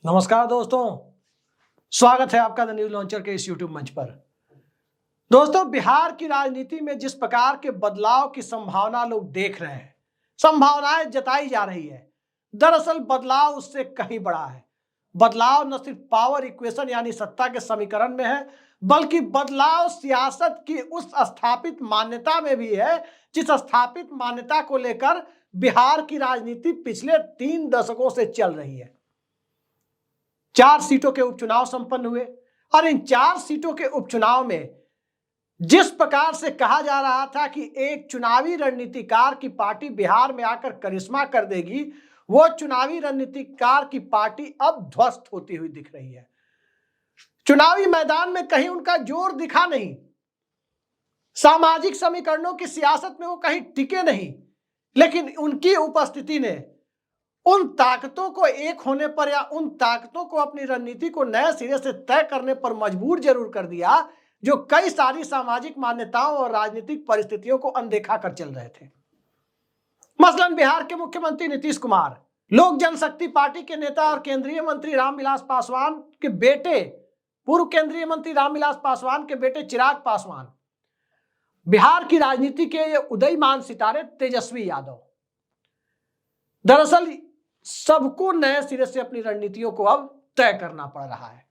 नमस्कार दोस्तों, स्वागत है आपका द न्यूज लॉन्चर के इस यूट्यूब मंच पर। दोस्तों, बिहार की राजनीति में जिस प्रकार के बदलाव की संभावना लोग देख रहे हैं, संभावनाएं जताई जा रही है, दरअसल बदलाव उससे कहीं बड़ा है। बदलाव न सिर्फ पावर इक्वेशन यानी सत्ता के समीकरण में है, बल्कि बदलाव सियासत की उस स्थापित मान्यता में भी है जिस स्थापित मान्यता को लेकर बिहार की राजनीति पिछले 3 दशकों से चल रही है। 4 सीटों के उपचुनाव संपन्न हुए और इन 4 सीटों के उपचुनाव में जिस प्रकार से कहा जा रहा था कि एक चुनावी रणनीतिकार की पार्टी बिहार में आकर करिश्मा कर देगी, वो चुनावी रणनीतिकार की पार्टी अब ध्वस्त होती हुई दिख रही है। चुनावी मैदान में कहीं उनका जोर दिखा नहीं, सामाजिक समीकरणों की सियासत में वो कहीं टिके नहीं, लेकिन उनकी उपस्थिति ने उन ताकतों को एक होने पर या उन ताकतों को अपनी रणनीति को नए सिरे से तय करने पर मजबूर जरूर कर दिया, जो कई सारी सामाजिक मान्यताओं और राजनीतिक परिस्थितियों को अनदेखा कर चल रहे थे। मसलन बिहार के मुख्यमंत्री नीतीश कुमार, लोक जनशक्ति पार्टी के नेता और केंद्रीय मंत्री रामविलास पासवान के बेटे, पूर्व केंद्रीय मंत्री रामविलास पासवान के बेटे चिराग पासवान, बिहार की राजनीति के ये उदयमान सितारे तेजस्वी यादव, दरअसल सबको नए सिरे से अपनी रणनीतियों को अब तय करना पड़ रहा है।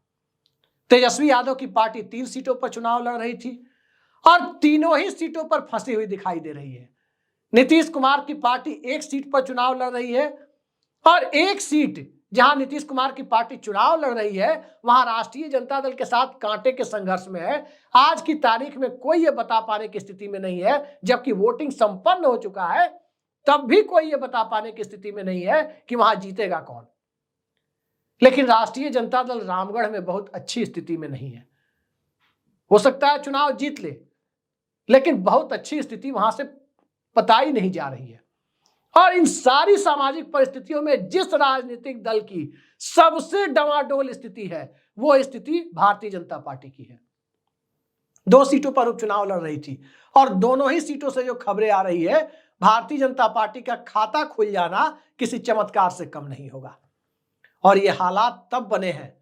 तेजस्वी यादव की पार्टी 3 सीटों पर चुनाव लड़ रही थी और तीनों ही सीटों पर फंसी हुई दिखाई दे रही है। नीतीश कुमार की पार्टी 1 सीट पर चुनाव लड़ रही है और 1 सीट जहां नीतीश कुमार की पार्टी चुनाव लड़ रही है, वहां राष्ट्रीय जनता दल के साथ कांटे के संघर्ष में है। आज की तारीख में कोई यह बता पाने की स्थिति में नहीं है, जबकि वोटिंग संपन्न हो चुका है, तब भी कोई यह बता पाने की स्थिति में नहीं है कि वहां जीतेगा कौन। लेकिन राष्ट्रीय जनता दल रामगढ़ में बहुत अच्छी स्थिति में नहीं है। हो सकता है चुनाव जीत ले, लेकिन बहुत अच्छी स्थिति वहां से बताई नहीं जा रही है। और इन सारी सामाजिक परिस्थितियों में जिस राजनीतिक दल की सबसे डवाडोल स्थिति है, वो स्थिति भारतीय जनता पार्टी की है। 2 सीटों पर उपचुनाव लड़ रही थी और दोनों ही सीटों से जो खबरें आ रही है, भारतीय जनता पार्टी का खाता खुल जाना किसी चमत्कार से कम नहीं होगा। और ये हालात तब बने हैं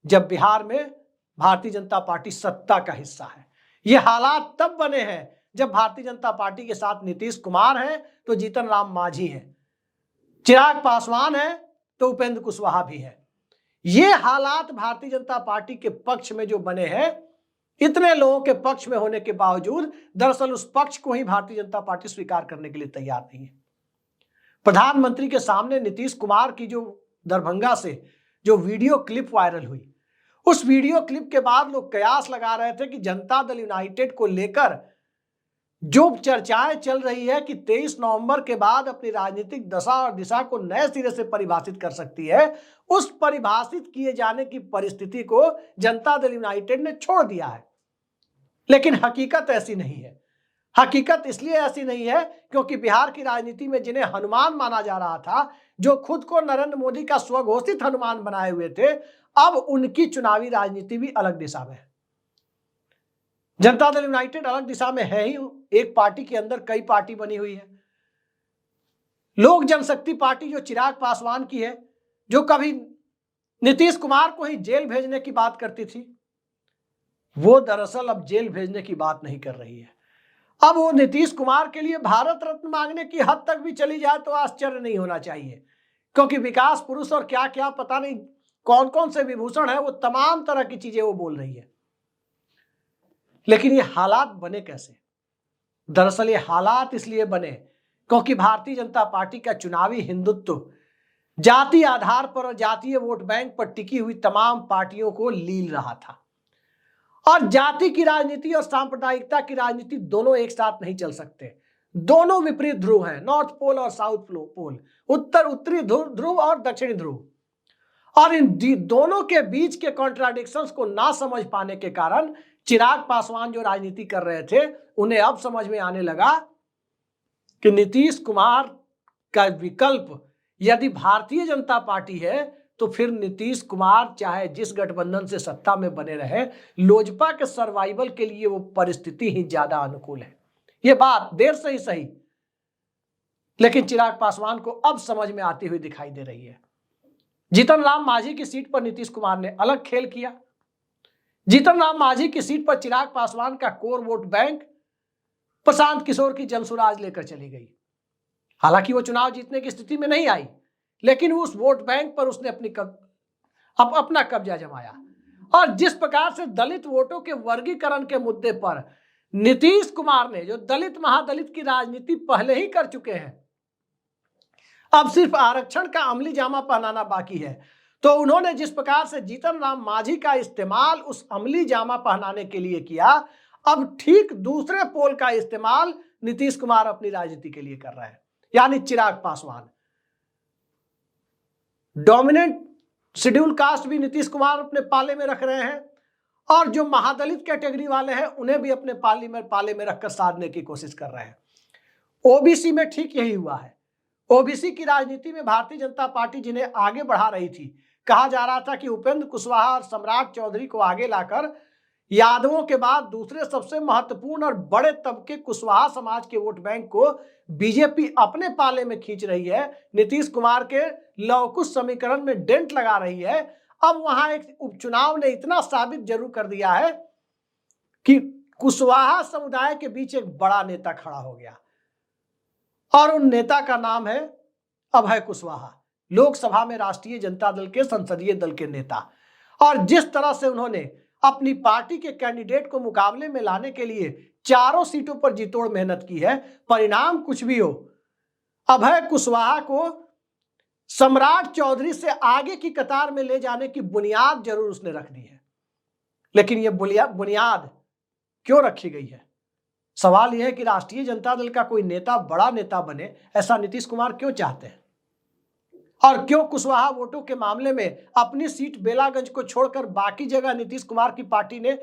जब बिहार में भारतीय जनता पार्टी सत्ता का हिस्सा है। ये हालात तब बने हैं जब भारतीय जनता पार्टी के साथ नीतीश कुमार हैं तो जीतन राम मांझी हैं, चिराग पासवान है तो उपेंद्र कुशवाहा भी है। ये हालात भारतीय जनता पार्टी के पक्ष में जो बने हैं, इतने लोगों के पक्ष में होने के बावजूद दरअसल उस पक्ष को ही भारतीय जनता पार्टी स्वीकार करने के लिए तैयार नहीं है। प्रधानमंत्री के सामने नीतीश कुमार की जो दरभंगा से जो वीडियो क्लिप वायरल हुई, उस वीडियो क्लिप के बाद लोग कयास लगा रहे थे कि जनता दल यूनाइटेड को लेकर जो चर्चाएं चल रही है कि 23 नवंबर के बाद अपनी राजनीतिक दशा और दिशा को नए सिरे से परिभाषित कर सकती है, उस परिभाषित किए जाने की परिस्थिति को जनता दल यूनाइटेड ने छोड़ दिया है। लेकिन हकीकत ऐसी नहीं है। हकीकत इसलिए ऐसी नहीं है क्योंकि बिहार की राजनीति में जिन्हें हनुमान माना जा रहा था, जो खुद को नरेंद्र मोदी का स्वघोषित हनुमान बनाए हुए थे, अब उनकी चुनावी राजनीति भी अलग दिशा में है। जनता दल यूनाइटेड अलग दिशा में है ही, एक पार्टी के अंदर कई पार्टी बनी हुई है। लोक जनशक्ति पार्टी जो चिराग पासवान की है, जो कभी नीतीश कुमार को ही जेल भेजने की बात करती थी, वो दरअसल अब जेल भेजने की बात नहीं कर रही है। अब वो नीतीश कुमार के लिए भारत रत्न मांगने की हद तक भी चली जाए तो आश्चर्य नहीं होना चाहिए, क्योंकि विकास पुरुष और क्या क्या पता नहीं कौन कौन से विभूषण है, वो तमाम तरह की चीजें वो बोल रही है। लेकिन ये हालात बने कैसे? दरअसल ये हालात इसलिए बने क्योंकि भारतीय जनता पार्टी का चुनावी हिंदुत्व जाति आधार पर और जातीय वोट बैंक पर टिकी हुई तमाम पार्टियों को लील रहा था। और जाति की राजनीति और सांप्रदायिकता की राजनीति दोनों एक साथ नहीं चल सकते। दोनों विपरीत ध्रुव हैं, नॉर्थ पोल और साउथ पोल, उत्तरी ध्रुव और दक्षिणी ध्रुव। और इन दोनों के बीच के कॉन्ट्राडिक्शंस को ना समझ पाने के कारण चिराग पासवान जो राजनीति कर रहे थे, उन्हें अब समझ में आने लगा कि नीतीश कुमार का विकल्प यदि भारतीय जनता पार्टी है तो फिर नीतीश कुमार चाहे जिस गठबंधन से सत्ता में बने रहे, लोजपा के सर्वाइवल के लिए वो परिस्थिति ही ज्यादा अनुकूल है। ये बात देर से ही सही, लेकिन चिराग पासवान को अब समझ में आती हुई दिखाई दे रही है। जीतन राम मांझी की सीट पर नीतीश कुमार ने अलग खेल किया। जीतन राम मांझी की सीट पर चिराग पासवान का core vote bank Prashant Kishor की जनसुराज लेकर चली गई। हालांकि वो चुनाव जीतने की स्थिति में नहीं आई, लेकिन उस वोट बैंक पर उसने अपना कब्जा जमाया। और जिस प्रकार से दलित वोटों के वर्गीकरण के मुद्दे पर नीतीश कुमार ने, जो दलित महादलित की राजनीति पहले ही कर चुके हैं, अब सिर्फ आरक्षण का अमली जामा पहनाना बाकी है, तो उन्होंने जिस प्रकार से जीतन राम मांझी का इस्तेमाल उस अमली जामा पहनाने के लिए किया, अब ठीक दूसरे पोल का इस्तेमाल नीतीश कुमार अपनी राजनीति के लिए कर रहे हैं। यानी Chirag Paswan, dominant schedule caste भी नीतीश कुमार अपने पाले में रख रहे हैं, और जो महादलित कैटेगरी वाले हैं उन्हें भी अपने पाले में रखकर साधने की कोशिश कर रहे हैं। ओबीसी में ठीक यही हुआ है। ओबीसी की राजनीति में भारतीय जनता पार्टी जिन्हें आगे बढ़ा रही थी, कहा जा रहा था कि उपेंद्र कुशवाहा और सम्राट चौधरी को आगे लाकर यादवों के बाद दूसरे सबसे महत्वपूर्ण और बड़े तबके कुशवाहा समाज के वोट बैंक को बीजेपी अपने पाले में खींच रही है, नीतीश कुमार के लवकुश समीकरण में डेंट लगा रही है। अब वहां एक उपचुनाव ने इतना साबित जरूर कर दिया है कि कुशवाहा समुदाय के बीच एक बड़ा नेता खड़ा हो गया, और उन नेता का नाम है अभय कुशवाहा, लोकसभा में राष्ट्रीय जनता दल के संसदीय दल के नेता। और जिस तरह से उन्होंने अपनी पार्टी के कैंडिडेट को मुकाबले में लाने के लिए चारों सीटों पर जीतोड़ मेहनत की है, परिणाम कुछ भी हो, अभय कुशवाहा को सम्राट चौधरी से आगे की कतार में ले जाने की बुनियाद जरूर उसने रख दी है। लेकिन यह बुनियाद क्यों रखी गई है? सवाल यह है कि राष्ट्रीय जनता दल का कोई नेता बड़ा नेता बने, ऐसा नीतीश कुमार क्यों चाहते हैं? और क्यों कुशवाहा वोटों के मामले में अपनी सीट बेलागंज को छोड़कर बाकी जगह नीतीश कुमार की पार्टी ने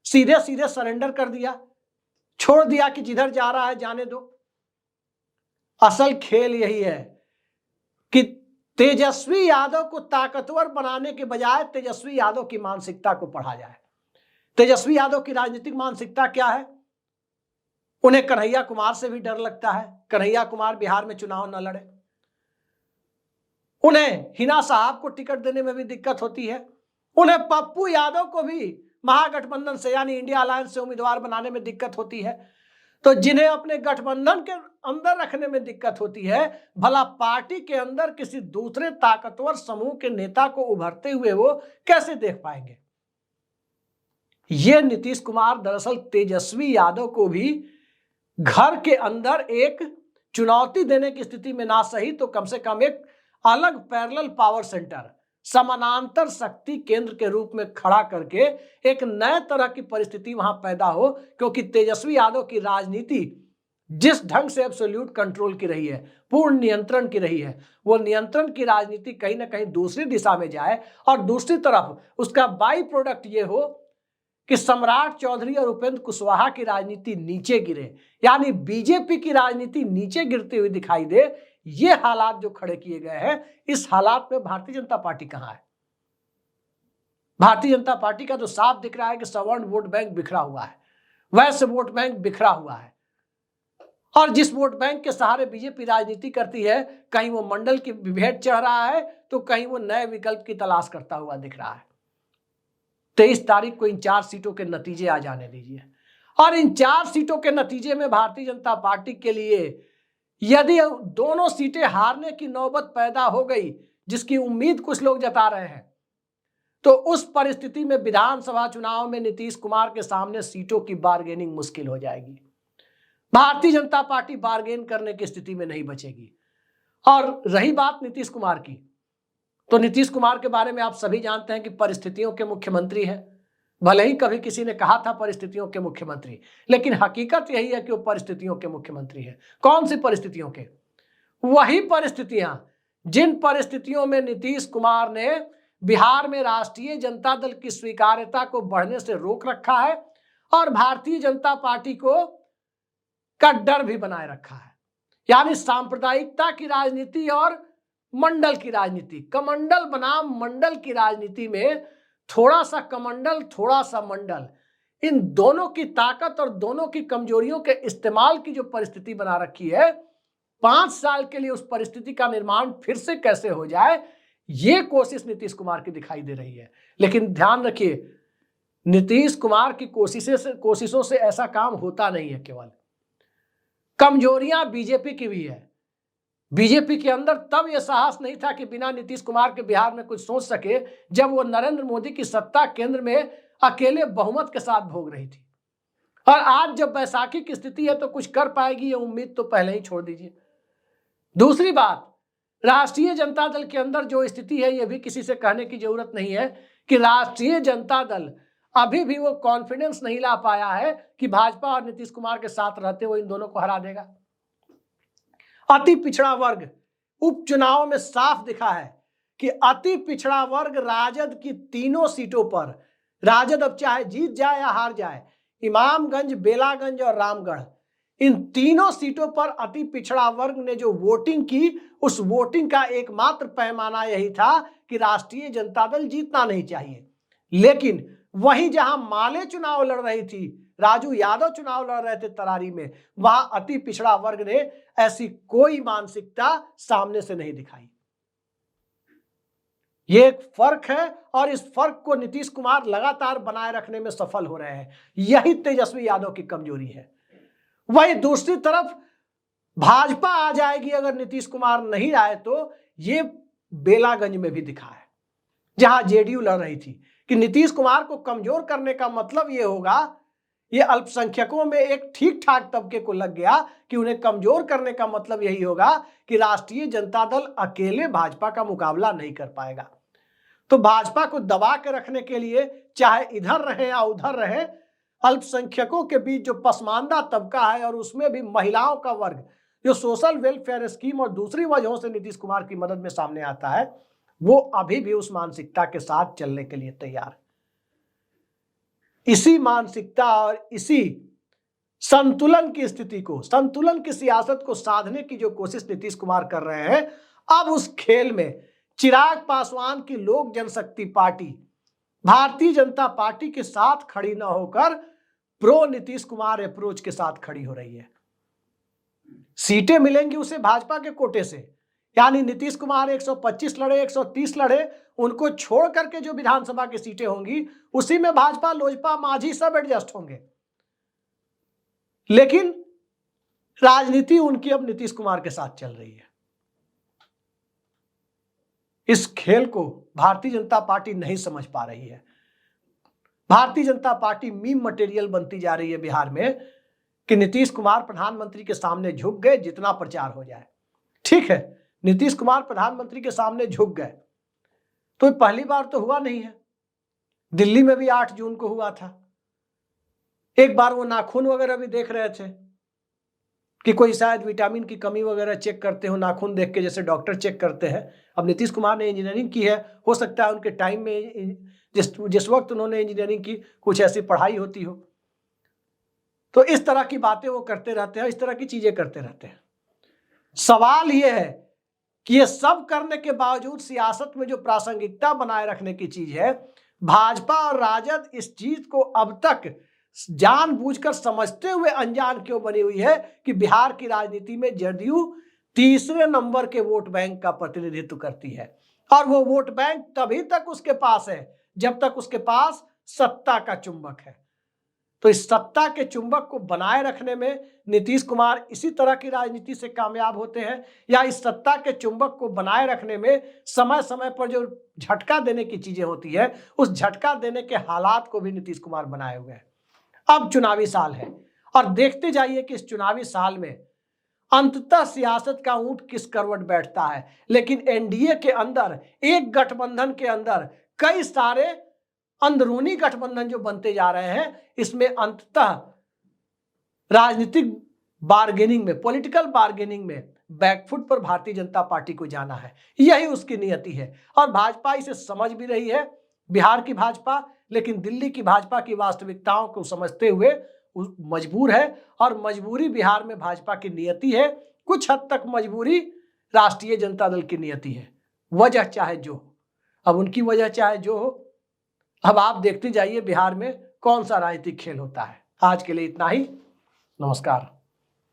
सीधे सीधे सरेंडर कर दिया, छोड़ दिया कि जिधर जा रहा है जाने दो? असल खेल यही है कि तेजस्वी यादव को ताकतवर बनाने के बजाय तेजस्वी यादव की मानसिकता को पढ़ा जाए। तेजस्वी यादव की राजनीतिक मानसिकता क्या है? उन्हें कन्हैया कुमार से भी डर लगता है, कन्हैया कुमार बिहार में चुनाव न लड़े। उन्हें हिना साहब को टिकट देने में भी दिक्कत होती है। उन्हें पप्पू यादव को भी महागठबंधन से यानी इंडिया अलायंस से उम्मीदवार बनाने में दिक्कत होती है। तो जिन्हें अपने गठबंधन के अंदर रखने में दिक्कत होती है, भला पार्टी के अंदर किसी दूसरे ताकतवर समूह के नेता को उभरते हुए वो कैसे देख पाएंगे? ये नीतीश कुमार दरअसल तेजस्वी यादव को भी घर के अंदर एक चुनौती देने की स्थिति में ना सही तो कम से कम एक अलग पैरेलल पावर सेंटर, समानांतर शक्ति केंद्र के रूप में खड़ा करके एक नए तरह की परिस्थिति वहां पैदा हो। क्योंकि तेजस्वी यादव की राजनीति जिस ढंग से एब्सोल्यूट कंट्रोल की रही है, पूर्ण नियंत्रण की रही है, वो नियंत्रण की राजनीति कहीं ना कहीं दूसरी दिशा में जाए, और दूसरी तरफ उसका बाई प्रोडक्ट ये हो कि सम्राट चौधरी और उपेंद्र कुशवाहा की राजनीति नीचे गिरे, यानी बीजेपी की राजनीति नीचे गिरती हुई दिखाई दे। ये हालात जो खड़े किए गए हैं, इस हालात में भारतीय जनता पार्टी कहां है? भारतीय जनता पार्टी का तो साफ दिख रहा है कि सवर्ण वोट बैंक बिखरा हुआ है, वैश्य वोट बैंक बिखरा हुआ है। और जिस वोट बैंक के सहारे बीजेपी राजनीति करती है, कहीं वो मंडल की विभेद चढ़ रहा है तो कहीं वो नए विकल्प की तलाश करता हुआ दिख रहा है। 23 तारीख को इन 4 सीटों के नतीजे आ जाने दीजिए, और इन 4 सीटों के नतीजे में भारतीय जनता पार्टी के लिए यदि दोनों सीटें हारने की नौबत पैदा हो गई, जिसकी उम्मीद कुछ लोग जता रहे हैं, तो उस परिस्थिति में विधानसभा चुनाव में नीतीश कुमार के सामने सीटों की बार्गेनिंग मुश्किल हो जाएगी। भारतीय जनता पार्टी बार्गेन करने की स्थिति में नहीं बचेगी। और रही बात नीतीश कुमार की, तो नीतीश कुमार के बारे में आप सभी जानते हैं कि परिस्थितियों के मुख्यमंत्री हैं। भले ही कभी किसी ने कहा था परिस्थितियों के मुख्यमंत्री, लेकिन हकीकत यही है कि वो परिस्थितियों के मुख्यमंत्री हैं। कौन सी परिस्थितियों के? वही परिस्थितियां जिन परिस्थितियों में नीतीश कुमार ने बिहार में राष्ट्रीय जनता दल की स्वीकार्यता को बढ़ने से रोक रखा है, और भारतीय जनता पार्टी को का डर भी बनाए रखा है। यानी सांप्रदायिकता की राजनीति और मंडल की राजनीति, कमंडल बनाम मंडल की राजनीति में थोड़ा सा कमंडल थोड़ा सा मंडल, इन दोनों की ताकत और दोनों की कमजोरियों के इस्तेमाल की जो परिस्थिति बना रखी है, 5 साल के लिए उस परिस्थिति का निर्माण फिर से कैसे हो जाए, ये कोशिश नीतीश कुमार की दिखाई दे रही है। लेकिन ध्यान रखिए, नीतीश कुमार की कोशिशों से ऐसा काम होता नहीं है। केवल कमजोरियां बीजेपी की भी है। बीजेपी के अंदर तब यह साहस नहीं था कि बिना नीतीश कुमार के बिहार में कुछ सोच सके, जब वो नरेंद्र मोदी की सत्ता केंद्र में अकेले बहुमत के साथ भोग रही थी। और आज जब बैसाखी की स्थिति है तो कुछ कर पाएगी, ये उम्मीद तो पहले ही छोड़ दीजिए। दूसरी बात, राष्ट्रीय जनता दल के अंदर जो स्थिति है, यह भी किसी से कहने की जरूरत नहीं है कि राष्ट्रीय जनता दल अभी भी वो कॉन्फिडेंस नहीं ला पाया है कि भाजपा और नीतीश कुमार के साथ रहते हुए इन दोनों को हरा देगा। अति पिछड़ा वर्ग उपचुनाव में साफ दिखा है कि अति पिछड़ा वर्ग राजद की तीनों सीटों पर, राजद अब चाहे जीत जाए या हार जाए, इमामगंज, बेलागंज और रामगढ़, इन तीनों सीटों पर अति पिछड़ा वर्ग ने जो वोटिंग की, उस वोटिंग का एकमात्र पैमाना यही था कि राष्ट्रीय जनता दल जीतना नहीं चाहिए। लेकिन वहीं जहां माले चुनाव लड़ रही थी, राजू यादव चुनाव लड़ रहे थे तरारी में, वहां अति पिछड़ा वर्ग ने ऐसी कोई मानसिकता सामने से नहीं दिखाई। ये एक फर्क है और इस फर्क को नीतीश कुमार लगातार बनाए रखने में सफल हो रहे हैं। यही तेजस्वी यादव की कमजोरी है। वही दूसरी तरफ भाजपा आ जाएगी अगर नीतीश कुमार नहीं आए तो, ये बेलागंज में भी दिखा है जहां जेडीयू लड़ रही थी कि नीतीश कुमार को कमजोर करने का मतलब ये होगा, ये अल्पसंख्यकों में एक ठीक ठाक तबके को लग गया कि उन्हें कमजोर करने का मतलब यही होगा कि राष्ट्रीय जनता दल अकेले भाजपा का मुकाबला नहीं कर पाएगा। तो भाजपा को दबा के रखने के लिए चाहे इधर रहे या उधर रहे, अल्पसंख्यकों के बीच जो पसमानदा तबका है और उसमें भी महिलाओं का वर्ग जो सोशल वेलफेयर स्कीम और दूसरी वजहों से नीतीश कुमार की मदद में सामने आता है, वो अभी भी उस मानसिकता के साथ चलने के लिए तैयार है। इसी मानसिकता और इसी संतुलन की स्थिति को, संतुलन की सियासत को साधने की जो कोशिश नीतीश कुमार कर रहे हैं, अब उस खेल में चिराग पासवान की लोक जनशक्ति पार्टी भारतीय जनता पार्टी के साथ खड़ी न होकर प्रो नीतीश कुमार अप्रोच के साथ खड़ी हो रही है। सीटें मिलेंगी उसे भाजपा के कोटे से, यानी नीतीश कुमार 125 लड़े, 130 लड़े, उनको छोड़ करके जो विधानसभा की सीटें होंगी उसी में भाजपा, लोजपा, मांझी सब एडजस्ट होंगे। लेकिन राजनीति उनकी अब नीतीश कुमार के साथ चल रही है। इस खेल को भारतीय जनता पार्टी नहीं समझ पा रही है। Bharatiya Janata party meme material बनती जा रही है बिहार में कि नीतीश कुमार प्रधानमंत्री के सामने झुक गए, जितना प्रचार हो जाए। ठीक है, नीतीश कुमार प्रधानमंत्री के सामने झुक गए तो पहली बार तो हुआ नहीं है। दिल्ली में भी 8 जून को हुआ था। एक बार वो नाखून वगैरह भी देख रहे थे कि कोई शायद विटामिन की कमी वगैरह चेक करते हो नाखून देख के, जैसे डॉक्टर चेक करते हैं। अब नीतीश कुमार ने इंजीनियरिंग की है, हो सकता है उनके टाइम में जिस वक्त उन्होंने इंजीनियरिंग की कुछ ऐसी पढ़ाई होती हो। तो इस तरह की बातें वो करते रहते हैं, इस तरह की चीजें करते रहते हैं। सवाल यह है कि ये सब करने के बावजूद सियासत में जो प्रासंगिकता बनाए रखने की चीज है, भाजपा और राजद इस चीज को अब तक जानबूझकर समझते हुए अनजान क्यों बनी हुई है कि बिहार की राजनीति में जदयू तीसरे नंबर के वोट बैंक का प्रतिनिधित्व करती है। और वो वोट बैंक तभी तक उसके पास है जब तक उसके पास सत्ता का चुंबक है। तो इस सत्ता के चुंबक को बनाए रखने में नीतीश कुमार इसी तरह की राजनीति से कामयाब होते हैं, या इस सत्ता के चुंबक को बनाए रखने में समय समय पर जो झटका देने की चीजें होती है, उस झटका देने के हालात को भी नीतीश कुमार बनाए हुए हैं। अब चुनावी साल है और देखते जाइए कि इस चुनावी साल में अंततः सियासत का ऊंट किस करवट बैठता है। लेकिन एनडीए के अंदर, एक गठबंधन के अंदर कई सारे अंदरूनी गठबंधन जो बनते जा रहे हैं, इसमें अंततः राजनीतिक बार्गेनिंग में, पॉलिटिकल बार्गेनिंग में बैकफुट पर भारतीय जनता पार्टी को जाना है। यही उसकी नियति है और भाजपा इसे समझ भी रही है, बिहार की भाजपा। लेकिन दिल्ली की भाजपा की वास्तविकताओं को समझते हुए मजबूर है, और मजबूरी बिहार में भाजपा की नियति है, कुछ हद तक मजबूरी राष्ट्रीय जनता दल की नियति है। वजह चाहे जो हो, अब उनकी वजह चाहे जो हो, अब आप देखते जाइए बिहार में कौन सा राजनीतिक खेल होता है। आज के लिए इतना ही, नमस्कार।